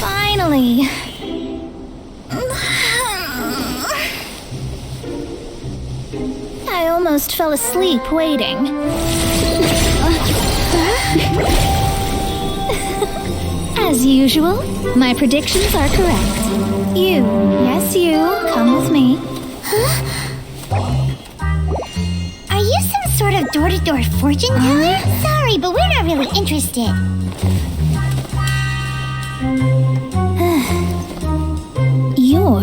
Finally. I almost fell asleep waiting. As usual, my predictions are correct. Yes you, come with me. Are you some sort of door-to-door fortune teller? Sorry, but we're not really interested. You're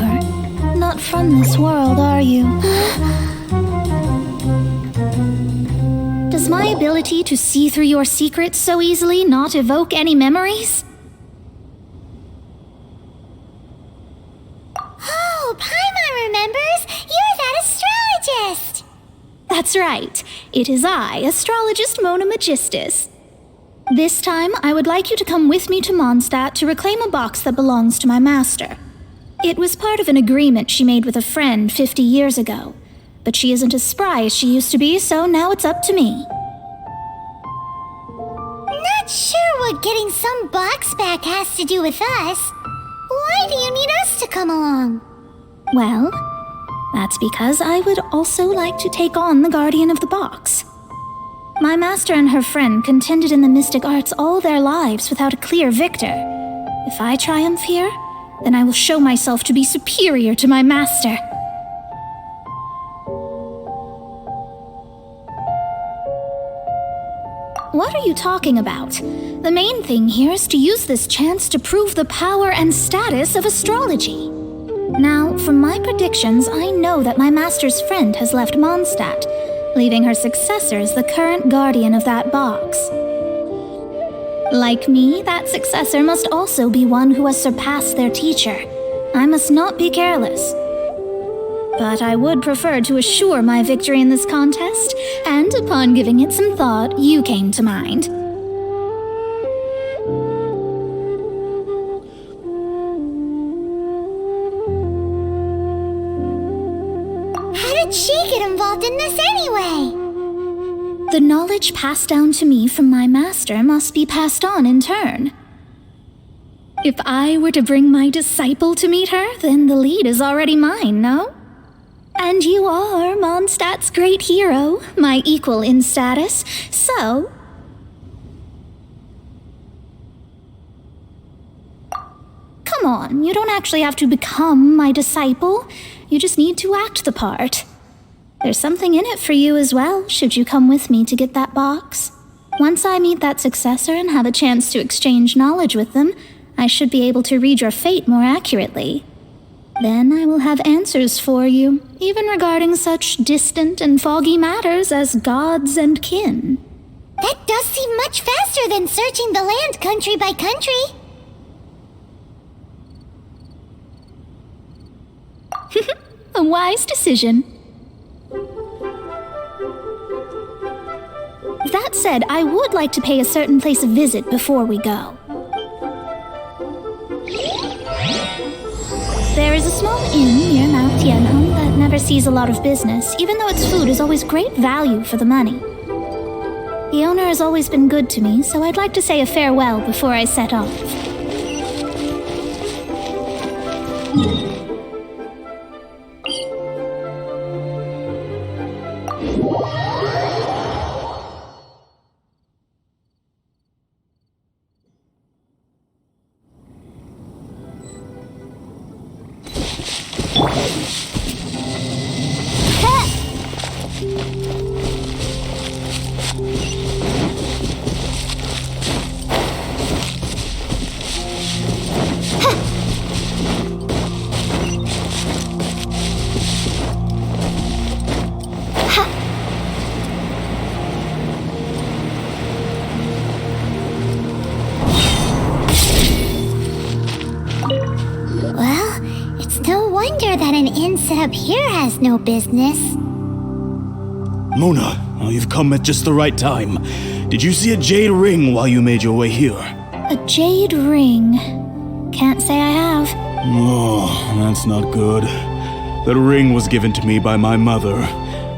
not from this world, are you? Does my ability to see through your secrets so easily not evoke any memories? Oh, Paimon remembers! You're that astrologist! That's right. It is I, astrologist Mona Magistus. This time, I would like you to come with me to Mondstadt to reclaim a box that belongs to my master. It was part of an agreement she made with a friend 50 years ago. But she isn't as spry as she used to be, so now it's up to me. Not sure what getting some box back has to do with us. Why do you need us to come along? Well, that's because I would also like to take on the guardian of the box. My master and her friend contended in the mystic arts all their lives without a clear victor. If I triumph here, then I will show myself to be superior to my master. What are you talking about? The main thing here is to use this chance to prove the power and status of astrology. Now, from my predictions, I know that my master's friend has left Mondstadt, leaving her successor as the current guardian of that box. Like me, that successor must also be one who has surpassed their teacher. I must not be careless. But I would prefer to assure my victory in this contest, and upon giving it some thought, you came to mind. How did she get involved in this anyway? The knowledge passed down to me from my master must be passed on in turn. If I were to bring my disciple to meet her, then the lead is already mine, no? And you are Mondstadt's great hero, my equal in status, so... Come on, you don't actually have to become my disciple. You just need to act the part. There's something in it for you as well, should you come with me to get that box. Once I meet that successor and have a chance to exchange knowledge with them, I should be able to read your fate more accurately. Then I will have answers for you, even regarding such distant and foggy matters as gods and kin. That does seem much faster than searching the land country by country. A wise decision. That said, I would like to pay a certain place a visit before we go. There is a small inn near Mount Tianheng that never sees a lot of business, even though its food is always great value for the money. The owner has always been good to me, so I'd like to say a farewell before I set off. Well, it's no wonder that an inn set up here has no business. Mona, you've come at just the right time. Did you see a jade ring while you made your way here? A jade ring. Can't say I have. Oh, that's not good. That ring was given to me by my mother,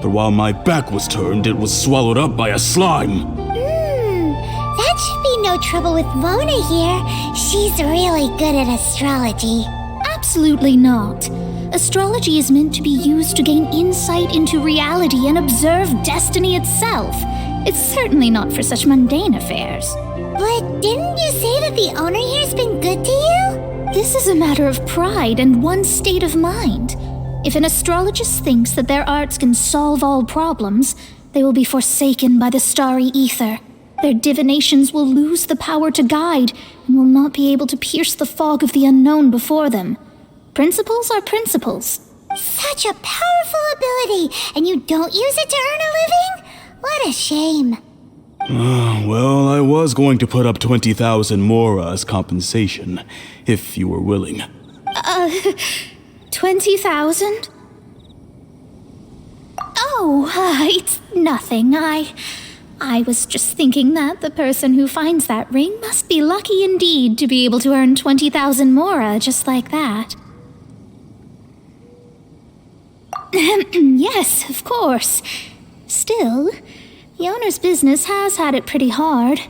but while my back was turned, it was swallowed up by a slime. That should be no trouble with Mona here. She's really good at astrology. Absolutely not. Astrology is meant to be used to gain insight into reality and observe destiny itself. It's certainly not for such mundane affairs. But didn't you say that the owner here's been good to you? This is a matter of pride and one's state of mind. If an astrologist thinks that their arts can solve all problems, they will be forsaken by the starry ether. Their divinations will lose the power to guide and will not be able to pierce the fog of the unknown before them. Principles are principles. Such a powerful ability, and you don't use it to earn a living? What a shame. Well, I was going to put up 20,000 mora as compensation, if you were willing. 20,000? Oh, it's nothing. I was just thinking that the person who finds that ring must be lucky indeed to be able to earn 20,000 mora just like that. Yes, of course. Still, the owner's business has had it pretty hard.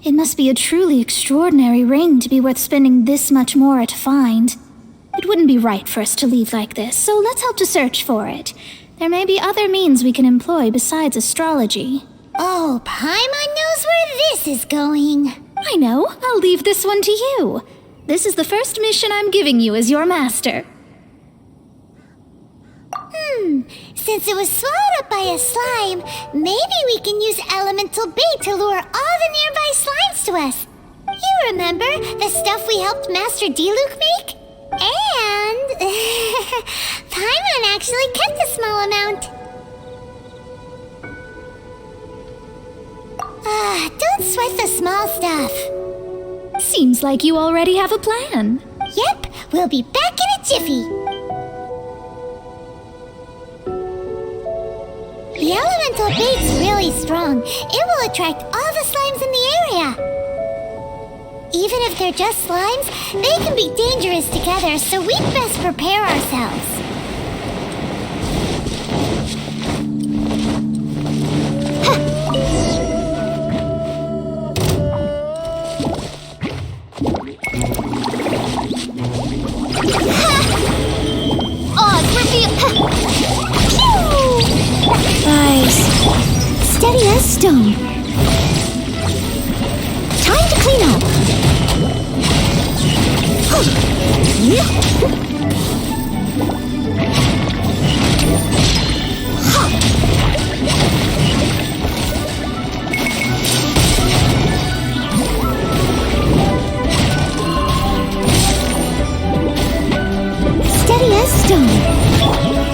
It must be a truly extraordinary ring to be worth spending this much mora to find. It wouldn't be right for us to leave like this, so let's help to search for it. There may be other means we can employ besides astrology. Oh, Paimon knows where this is going. I know. I'll leave this one to you. This is the first mission I'm giving you as your master. Since it was swallowed up by a slime, maybe we can use elemental bait to lure all the nearby slimes to us. You remember the stuff we helped Master Diluc make? And Paimon actually kept a small amount. Don't sweat the small stuff. Seems like you already have a plan. Yep, we'll be back in a jiffy. The elemental bait's really strong. It will attract all the slimes in the area. Even if they're just slimes, they can be dangerous together, so we'd best prepare ourselves. Steady as stone. Time to clean up. Steady as stone.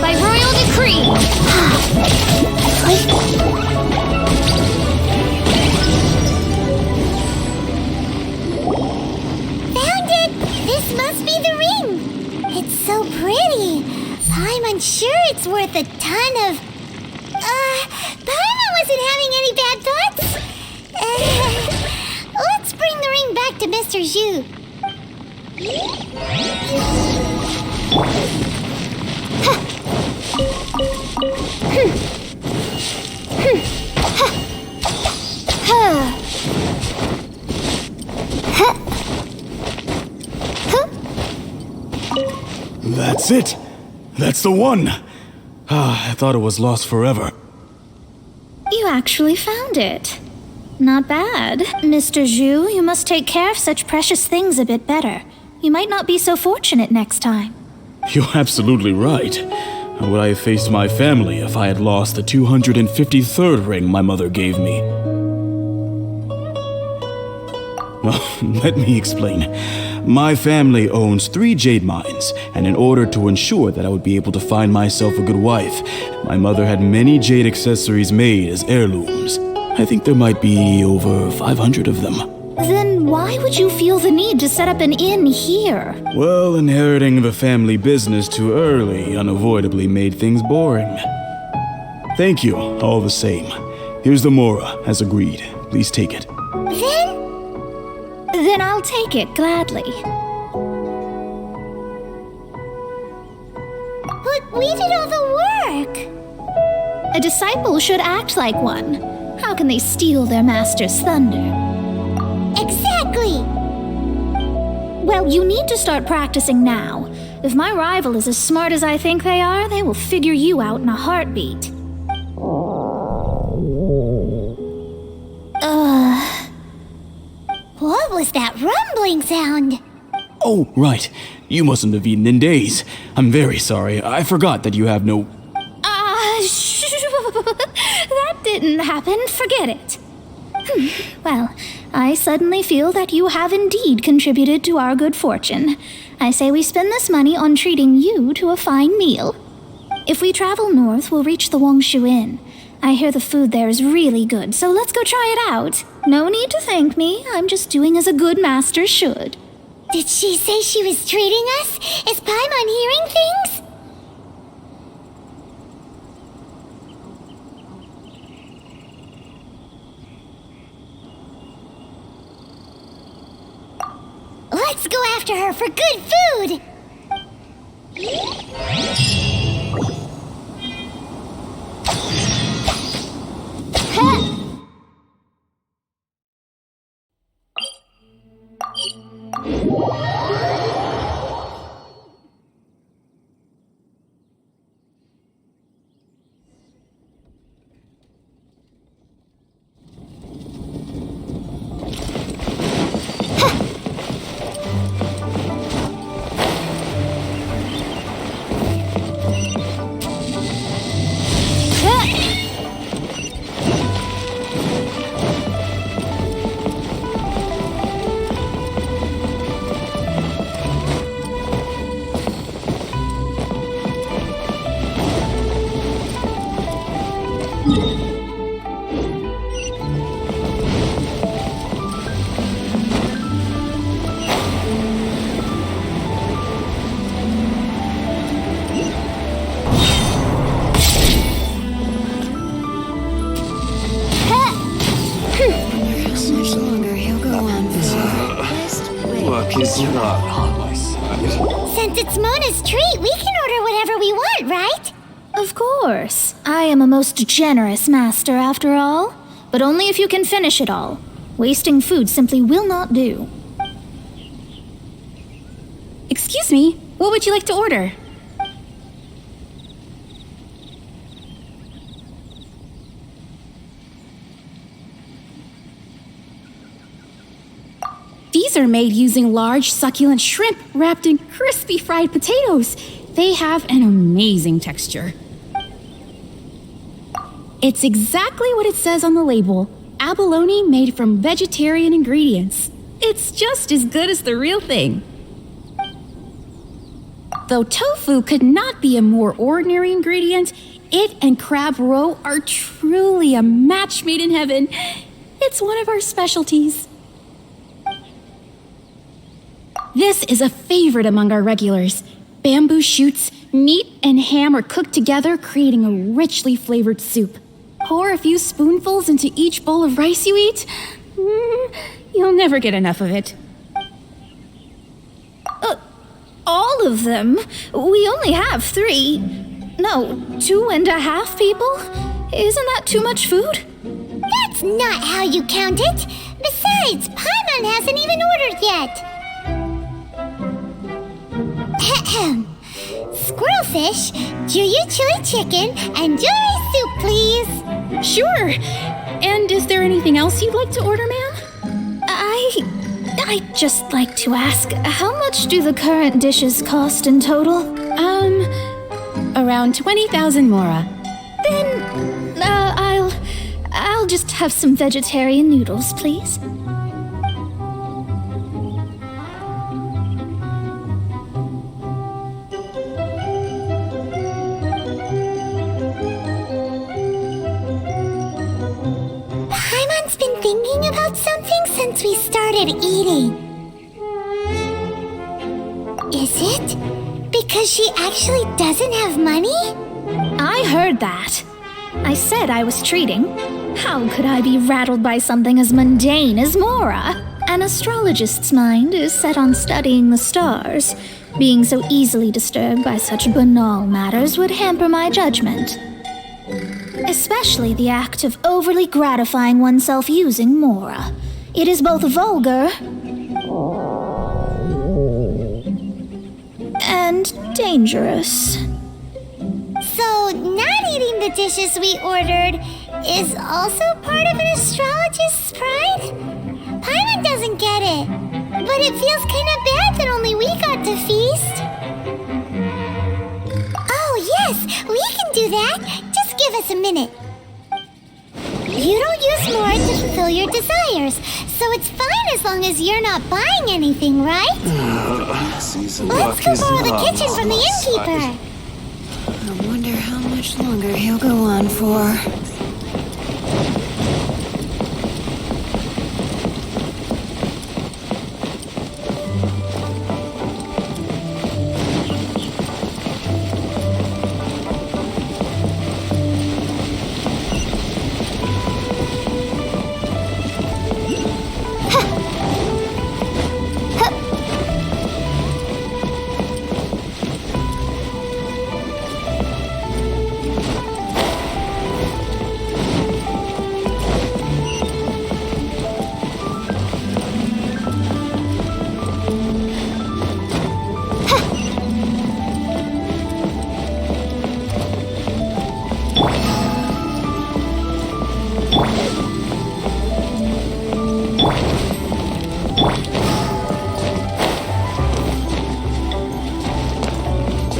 By royal decree. Found it! This must be the ring! It's so pretty. Paimon sure it's worth a ton of... Paimon wasn't having any bad thoughts? Let's bring the ring back to Mr. Zhu. That's it! That's the one! I thought it was lost forever. You actually found it. Not bad. Mr. Zhu, you must take care of such precious things a bit better. You might not be so fortunate next time. You're absolutely right. How would I have faced my family if I had lost the 253rd ring my mother gave me? Well, let me explain. My family owns 3 jade mines, and in order to ensure that I would be able to find myself a good wife, my mother had many jade accessories made as heirlooms. I think there might be over 500 of them. Then why would you feel the need to set up an inn here? Well, inheriting the family business too early unavoidably made things boring. Thank you, all the same. Here's the mora, as agreed. Please take it. Then I'll take it gladly. But we did all the work. A disciple should act like one. How can they steal their master's thunder? Exactly. Well, you need to start practicing now. If my rival is as smart as I think they are, they will figure you out in a heartbeat. What was that rumbling sound? Oh, right. You mustn't have eaten in days. I'm very sorry. I forgot that you have no... That didn't happen. Forget it. Well, I suddenly feel that you have indeed contributed to our good fortune. I say we spend this money on treating you to a fine meal. If we travel north, we'll reach the Wongshu Inn. I hear the food there is really good, so let's go try it out. No need to thank me. I'm just doing as a good master should. Did she say she was treating us? Is Paimon hearing things? Let's go after her for good food! Since it's Mona's treat, we can order whatever we want, right? Of course. I am a most generous master, after all. But only if you can finish it all. Wasting food simply will not do. Excuse me, what would you like to order? These are made using large, succulent shrimp wrapped in crispy fried potatoes. They have an amazing texture. It's exactly what it says on the label. Abalone made from vegetarian ingredients. It's just as good as the real thing. Though tofu could not be a more ordinary ingredient, it and crab roe are truly a match made in heaven. It's one of our specialties. This is a favorite among our regulars. Bamboo shoots, meat, and ham are cooked together, creating a richly flavored soup. Pour a few spoonfuls into each bowl of rice you eat. You'll never get enough of it. All of them? We only have 3. No, 2.5 people? Isn't that too much food? That's not how you count it. Besides, Paimon hasn't even ordered yet. squirrel fish, Juyu chili chicken, and Jury soup, please. Sure. And is there anything else you'd like to order, ma'am? I'd just like to ask, how much do the current dishes cost in total? Around 20,000 mora. Then, I'll just have some vegetarian noodles, please. Paimon's been thinking about something since we started eating. Is it because she actually doesn't have money? I heard that. I said I was treating. How could I be rattled by something as mundane as Mora? An astrologist's mind is set on studying the stars. Being so easily disturbed by such banal matters would hamper my judgment. Especially the act of overly gratifying oneself using Mora. It is both vulgar and dangerous. So, not eating the dishes we ordered is also part of an astrologist's pride? Paimon doesn't get it, but it feels kind of bad that only we got to feast. Oh, yes, we can do that. Just give us a minute. You don't use more to fulfill your desires, so it's fine as long as you're not buying anything, right? Let's go borrow the kitchen from the innkeeper. I wonder how much longer he'll go on for.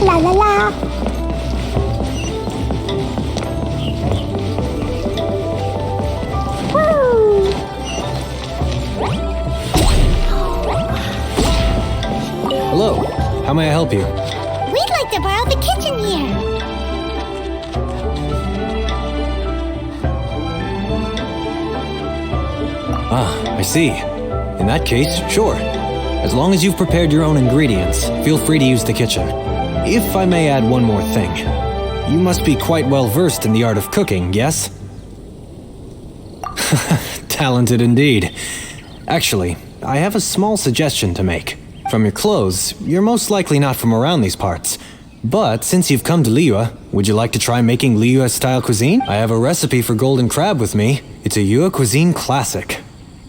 La la la. Woo! Hello, how may I help you? We'd like to borrow the kitchen here. Ah, I see. In that case, sure. As long as you've prepared your own ingredients, feel free to use the kitchen. If I may add one more thing, you must be quite well versed in the art of cooking, yes? Talented indeed. Actually, I have a small suggestion to make. From your clothes, you're most likely not from around these parts. But since you've come to Liyue, would you like to try making Liyue-style cuisine? I have a recipe for golden crab with me. It's a Yue cuisine classic.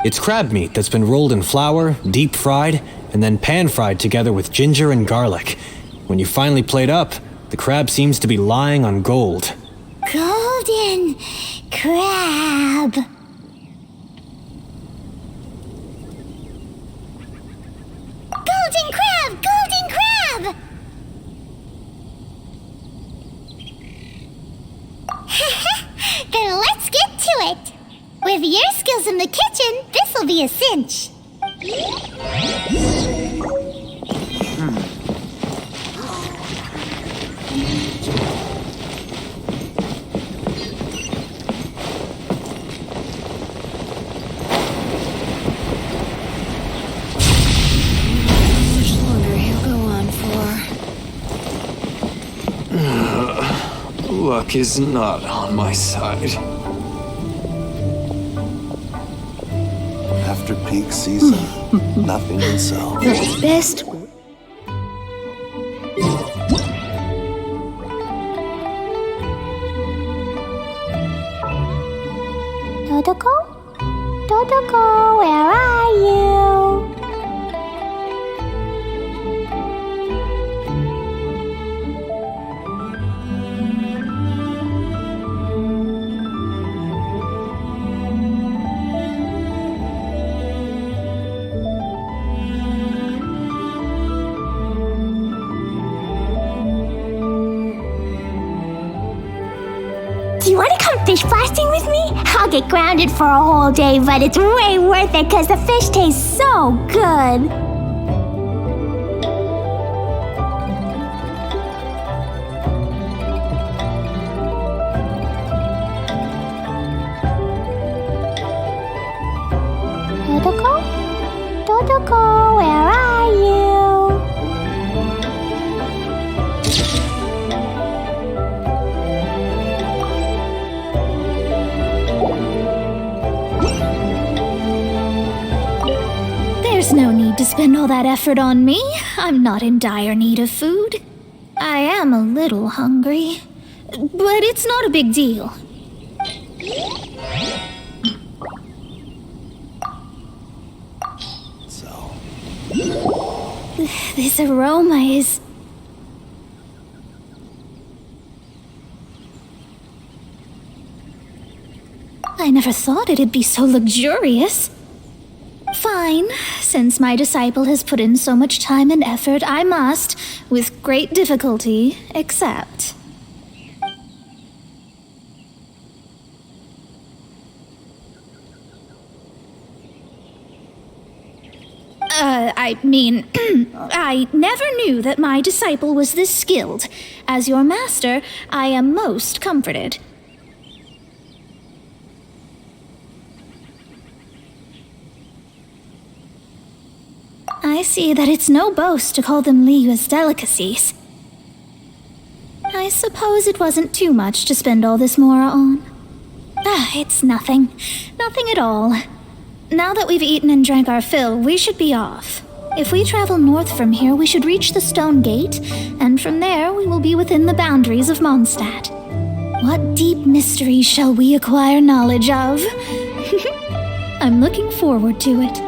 It's crab meat that's been rolled in flour, deep fried, and then pan-fried together with ginger and garlic. When you finally plate up, the crab seems to be lying on gold. Golden crab. Golden crab! Golden crab! Then let's get to it. With your skills in the kitchen, this'll be a cinch. How much longer he'll go on for. Luck is not on my side. After peak season, nothing will sell. The best. Dodoko? Dodoko, where are you? Do you want to come fish blasting with me? I'll get grounded for a whole day, but it's way worth it because the fish tastes so good. Dodoko? Dodoko, where are you? There's no need to spend all that effort on me. I'm not in dire need of food. I am a little hungry, but it's not a big deal. So, This aroma is... I never thought it'd be so luxurious. Fine. Since my disciple has put in so much time and effort, I must, with great difficulty, accept. I never knew that my disciple was this skilled. As your master, I am most comforted. I see that it's no boast to call them Liyue's delicacies. I suppose it wasn't too much to spend all this mora on. It's nothing. Nothing at all. Now that we've eaten and drank our fill, we should be off. If we travel north from here, we should reach the stone gate, and from there we will be within the boundaries of Mondstadt. What deep mysteries shall we acquire knowledge of? I'm looking forward to it.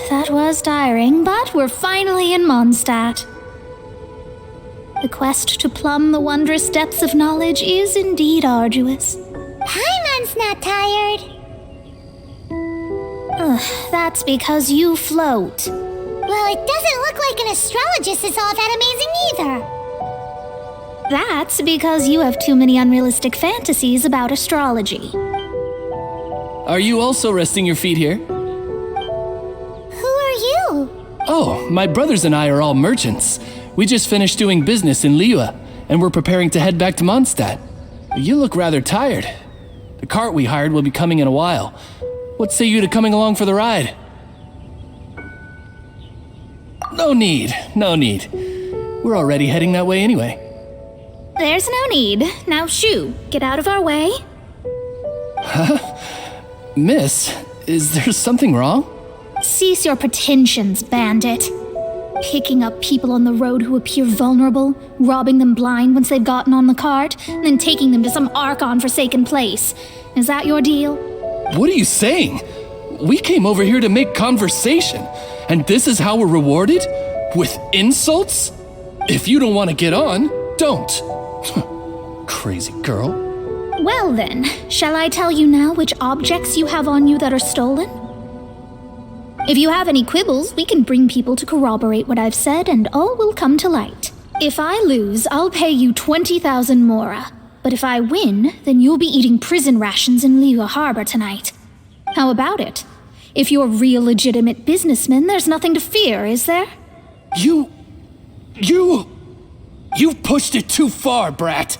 That was tiring, but we're finally in Mondstadt. The quest to plumb the wondrous depths of knowledge is indeed arduous. Paimon's not tired. That's because you float. Well, it doesn't look like an astrologist is all that amazing either. That's because you have too many unrealistic fantasies about astrology. Are you also resting your feet here? Who are you? Oh, my brothers and I are all merchants. We just finished doing business in Liyue, and we're preparing to head back to Mondstadt. You look rather tired. The cart we hired will be coming in a while. What say you to coming along for the ride? No need. We're already heading that way anyway. There's no need. Now shoo, get out of our way. Miss, is there something wrong? Cease your pretensions, bandit. Picking up people on the road who appear vulnerable, robbing them blind once they've gotten on the cart, and then taking them to some Archon-forsaken place. Is that your deal? What are you saying? We came over here to make conversation, and this is how we're rewarded? With insults? If you don't want to get on, don't. Crazy girl. Well then, shall I tell you now which objects you have on you that are stolen? If you have any quibbles, we can bring people to corroborate what I've said, and all will come to light. If I lose, I'll pay you 20,000 mora. But if I win, then you'll be eating prison rations in Liyue Harbor tonight. How about it? If you're real legitimate businessmen, there's nothing to fear, is there? You've pushed it too far, brat.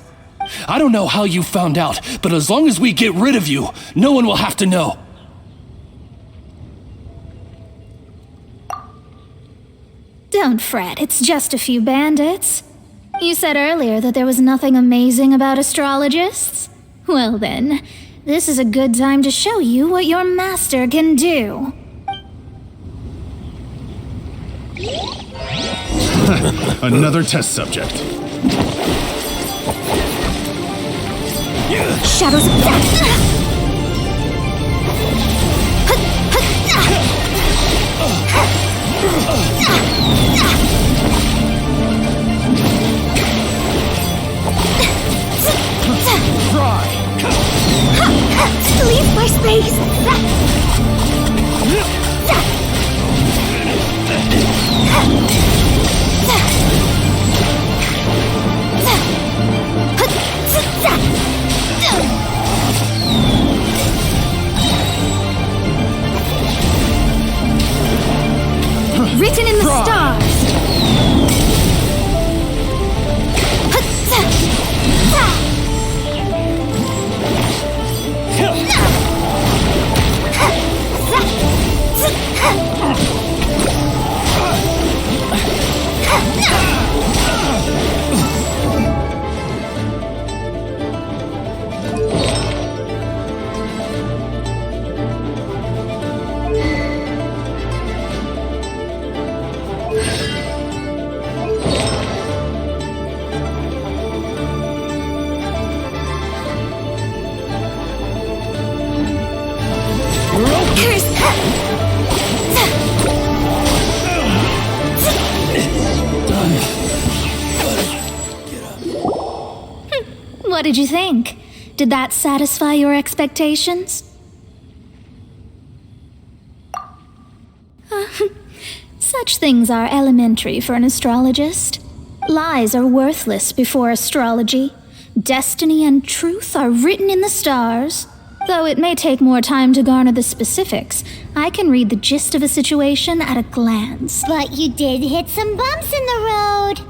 I don't know how you found out, but as long as we get rid of you, no one will have to know. Don't fret, it's just a few bandits. You said earlier that there was nothing amazing about astrologists? Well then, This is a good time to show you what your master can do. Another test subject. Shadows of death! Leave my space! Written in the stars. What did you think? Did that satisfy your expectations? Such things are elementary for an astrologist. Lies are worthless before astrology. Destiny and truth are written in the stars. Though it may take more time to garner the specifics, I can read the gist of a situation at a glance. But you did hit some bumps in the road.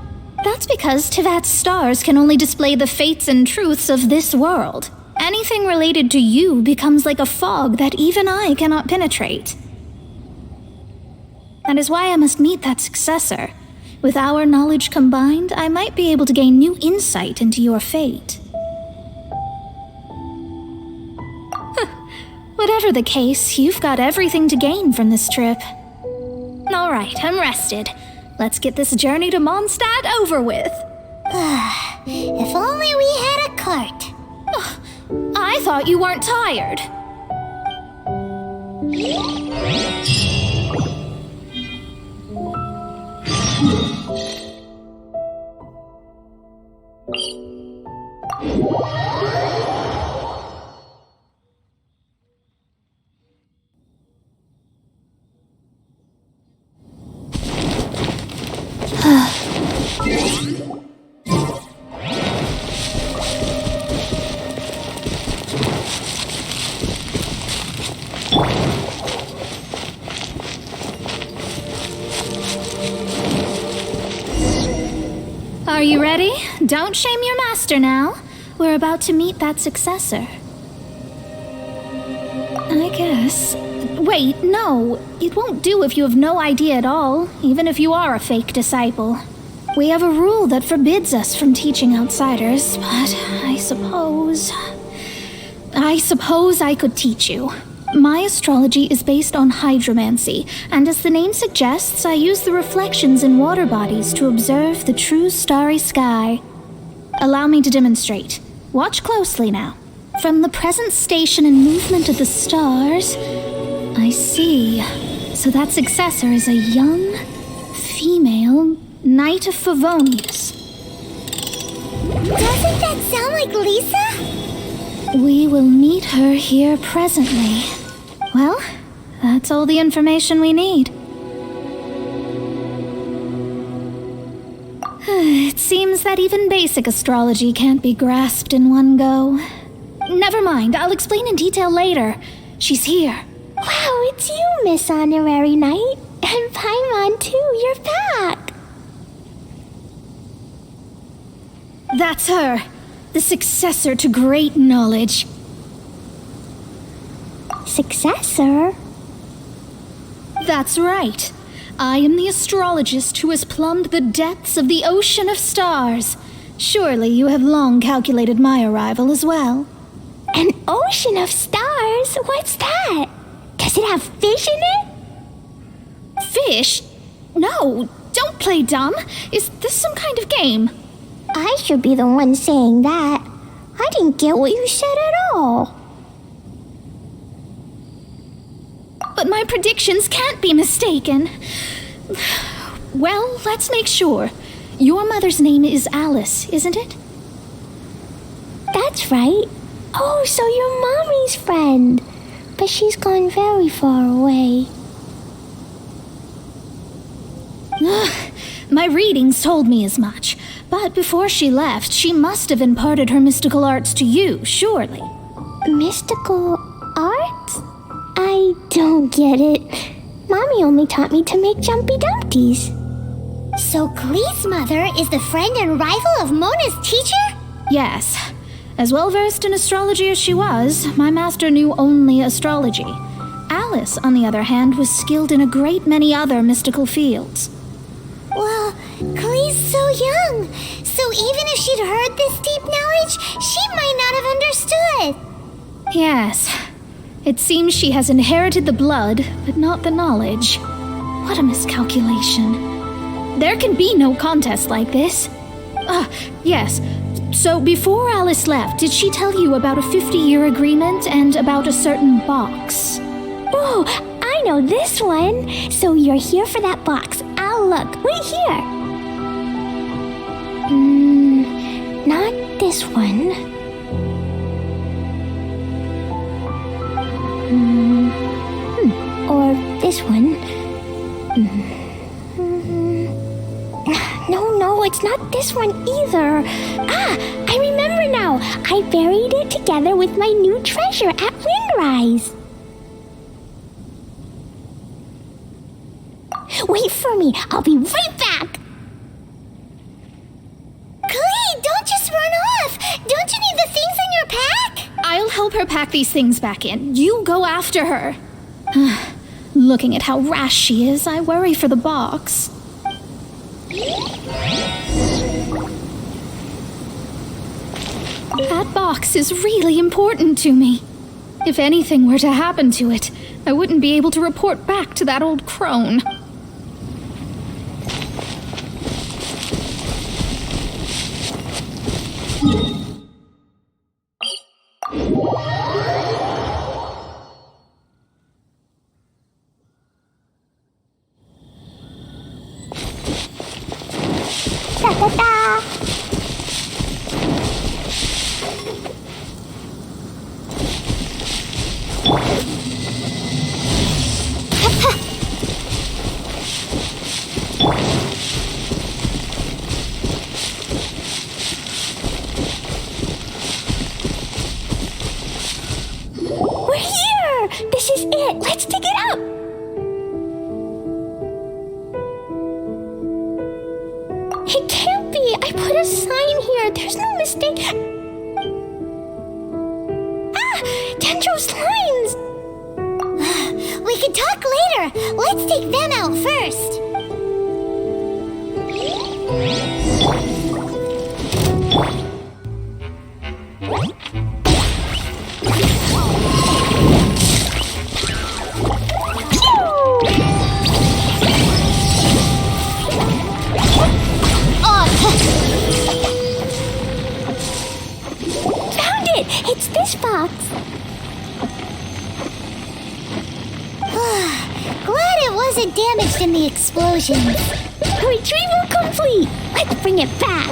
That's because Tivat's stars can only display the fates and truths of this world. Anything related to you becomes like a fog that even I cannot penetrate. That is why I must meet that successor. With our knowledge combined, I might be able to gain new insight into your fate. Whatever the case, you've got everything to gain from this trip. All right, I'm rested. Let's get this journey to Mondstadt over with. If only we had a cart. I thought you weren't tired. Are you ready? Don't shame your master now. We're about to meet that successor. I guess. Wait, no. It won't do if you have no idea at all, even if you are a fake disciple. We have a rule that forbids us from teaching outsiders, but I suppose I could teach you. My astrology is based on hydromancy, and as the name suggests, I use the reflections in water bodies to observe the true starry sky. Allow me to demonstrate. Watch closely now. From the present station and movement of the stars, I see. So that successor is a young, female Knight of Favonius. Doesn't that sound like Lisa? We will meet her here presently. Well, that's all the information we need. It seems that even basic astrology can't be grasped in one go. Never mind, I'll explain in detail later. She's here. Wow, it's you, Miss Honorary Knight. And Paimon, too, you're back. That's her, the successor to great knowledge. Successor? That's right. I am the astrologist who has plumbed the depths of the ocean of stars. Surely you have long calculated my arrival as well. An ocean of stars? What's that? Does it have fish in it? Fish? No, don't play dumb. Is this some kind of game? I should be the one saying that. I didn't get what you said at all. But my predictions can't be mistaken. Well, let's make sure. Your mother's name is Alice, isn't it? That's right. Oh, so you're Mommy's friend. But she's gone very far away. My readings told me as much. But before she left, she must have imparted her mystical arts to you, surely. Mystical arts? I don't get it. Mommy only taught me to make Jumpy Dumpties. So Glee's mother is the friend and rival of Mona's teacher? Yes. As well versed in astrology as she was, my master knew only astrology. Alice, on the other hand, was skilled in a great many other mystical fields. Well, Glee's so young. So even if she'd heard this deep knowledge, she might not have understood. Yes. It seems she has inherited the blood, but not the knowledge. What a miscalculation. There can be no contest like this. Yes. So before Alice left, did she tell you about a 50-year agreement and about a certain box? Oh, I know this one. So you're here for that box. I'll look. Right here. Not this one. Or this one. No, it's not this one either. I remember now. I buried it together with my new treasure at Windrise. Wait for me. I'll be right back. Glee, don't just run off. Don't you need the things in your pack? I'll help her pack these things back in. You go after her. Looking at how rash she is, I worry for the box. That box is really important to me. If anything were to happen to it, I wouldn't be able to report back to that old crone. Ta-ta-ta! We're here! This is it! Let's dig it up! It can't be! I put a sign here! There's no mistake! Dendro's lines! We can talk later! Let's take them out first! Found it! It's this box. Glad it wasn't damaged in the explosions. Retrieval complete! Let's bring it back.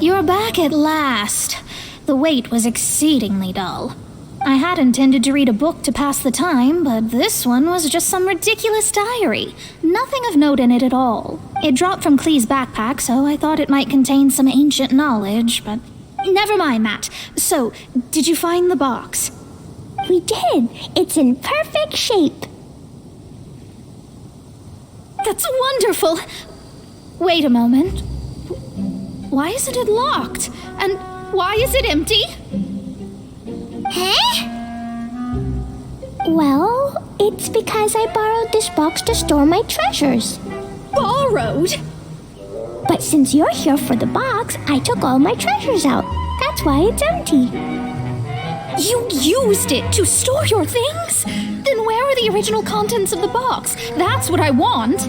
You're back at last. The wait was exceedingly dull. I had intended to read a book to pass the time, but this one was just some ridiculous diary. Nothing of note in it at all. It dropped from Clee's backpack, so I thought it might contain some ancient knowledge, but never mind that. So, did you find the box? We did. It's in perfect shape. That's wonderful! Wait a moment. Why isn't it locked? And why is it empty? Huh? Well, it's because I borrowed this box to store my treasures. Borrowed? But since you're here for the box, I took all my treasures out. That's why it's empty. You used it to store your things? Then where are the original contents of the box? That's what I want.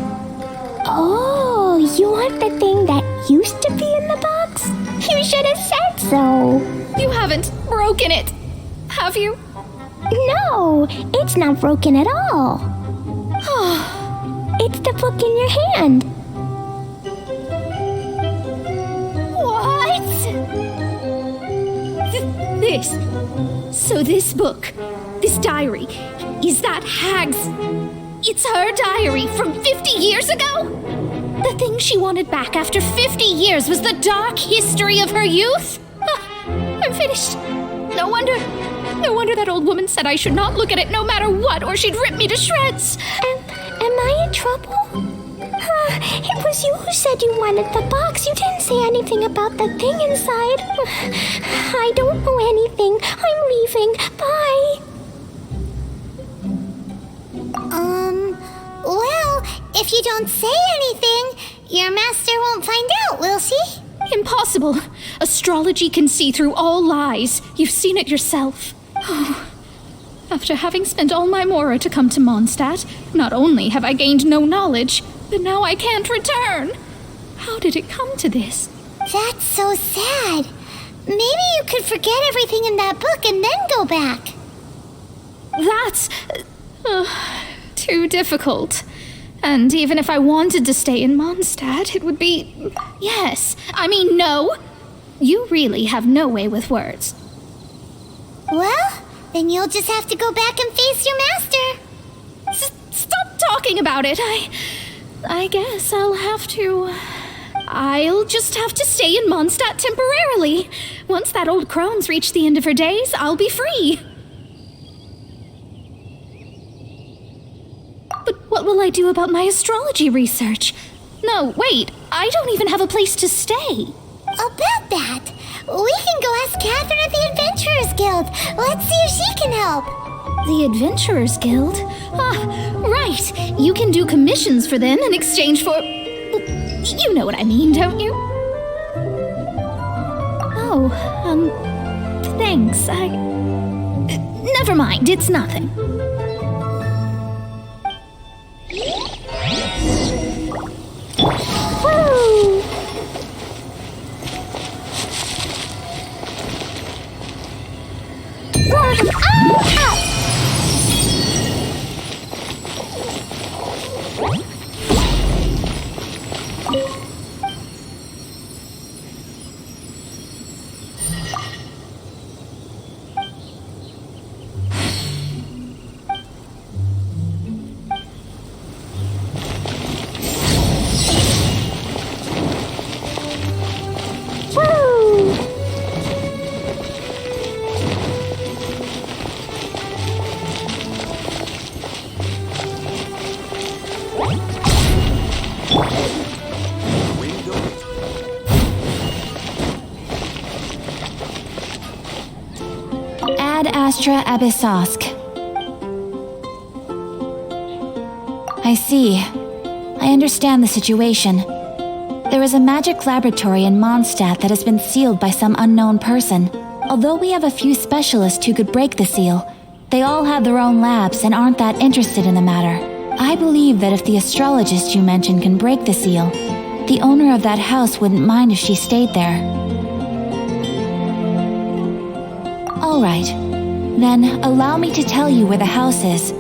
Oh, you want the thing that used to be in the box? You should have said so. You haven't broken it, have you? No, it's not broken at all. It's the book in your hand. What? This. So this book, this diary, is that Hag's? It's her diary from 50 years ago? The thing she wanted back after 50 years was the dark history of her youth? I'm finished. No wonder that old woman said I should not look at it no matter what, or she'd rip me to shreds. Am I in trouble? It was you who said you wanted the box. You didn't say anything about the thing inside. I don't know anything. I'm leaving. Bye. Well, if you don't say anything, your master won't find out, will she? Impossible. Astrology can see through all lies. You've seen it yourself. After having spent all my mora to come to Mondstadt, not only have I gained no knowledge, but now I can't return. How did it come to this? That's so sad. Maybe you could forget everything in that book and then go back. That's too difficult. And even if I wanted to stay in Mondstadt, it would be... Yes, I mean no. You really have no way with words. Well, then you'll just have to go back and face your master. Stop talking about it. I guess I'll just have to stay in Mondstadt temporarily. Once that old crone's reached the end of her days, I'll be free. But what will I do about my astrology research? No, wait, I don't even have a place to stay. About that, we can go ask Catherine at the Adventurers Guild. Let's see if she can help. The Adventurers Guild? Right. You can do commissions for them in exchange for... You know what I mean, don't you? Oh, thanks. Never mind, it's nothing. Woo! Ad Astra Abyssosk. I see. I understand the situation. There is a magic laboratory in Mondstadt that has been sealed by some unknown person. Although we have a few specialists who could break the seal, they all have their own labs and aren't that interested in the matter. I believe that if the astrologist you mentioned can break the seal, the owner of that house wouldn't mind if she stayed there. All right. Then allow me to tell you where the house is.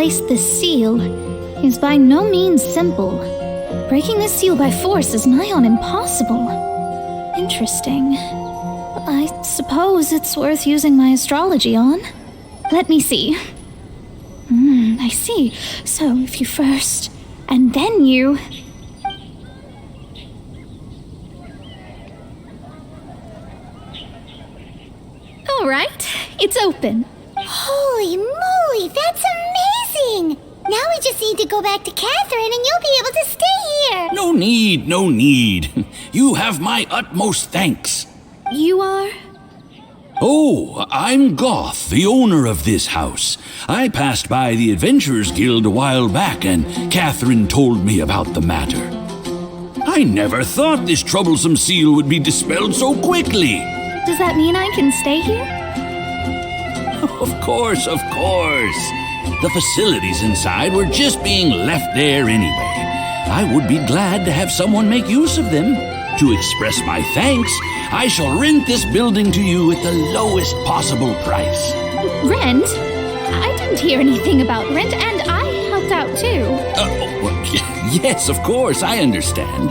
replace this seal is by no means simple. Breaking this seal by force is nigh on impossible. Interesting. I suppose it's worth using my astrology on. Let me see. I see. So if you first, and then you... All right, it's open. Holy moly, that's amazing! Now we just need to go back to Catherine and you'll be able to stay here! No need, no need. You have my utmost thanks. You are? Oh, I'm Goth, the owner of this house. I passed by the Adventurers Guild a while back and Catherine told me about the matter. I never thought this troublesome seal would be dispelled so quickly. Does that mean I can stay here? Of course, of course. The facilities inside were just being left there anyway. I would be glad to have someone make use of them. To express my thanks, I shall rent this building to you at the lowest possible price. Rent? I didn't hear anything about rent, and I helped out too. Yes, of course, I understand.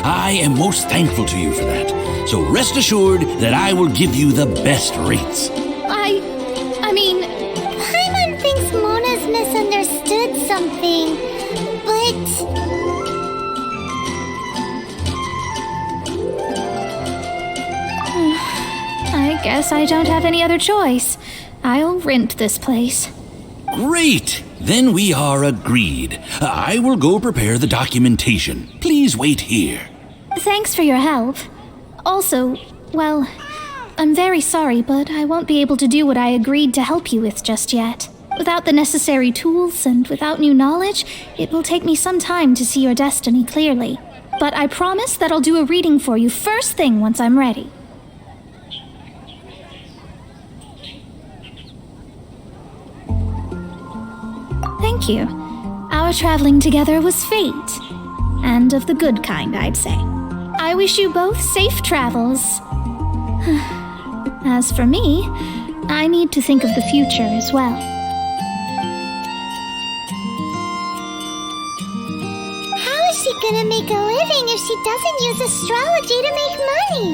I am most thankful to you for that. So rest assured that I will give you the best rates. I mean... Paimon thinks Mona's misunderstood something, but... I guess I don't have any other choice. I'll rent this place. Great! Then we are agreed. I will go prepare the documentation. Please wait here. Thanks for your help. Also, well, I'm very sorry, but I won't be able to do what I agreed to help you with just yet. Without the necessary tools and without new knowledge, it will take me some time to see your destiny clearly. But I promise that I'll do a reading for you first thing once I'm ready. Thank you. Our traveling together was fate. And of the good kind, I'd say. I wish you both safe travels. As for me, I need to think of the future as well. How is she gonna make a living if she doesn't use astrology to make money?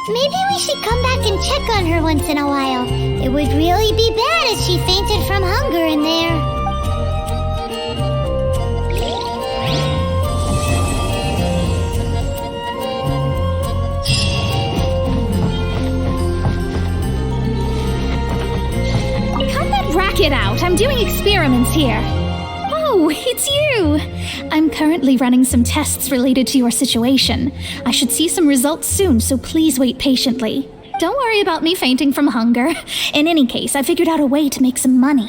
Maybe we should come back and check on her once in a while. It would really be bad if she fainted from hunger in there. Get out! I'm doing experiments here. Oh, it's you! I'm currently running some tests related to your situation. I should see some results soon, so please wait patiently. Don't worry about me fainting from hunger. In any case, I figured out a way to make some money.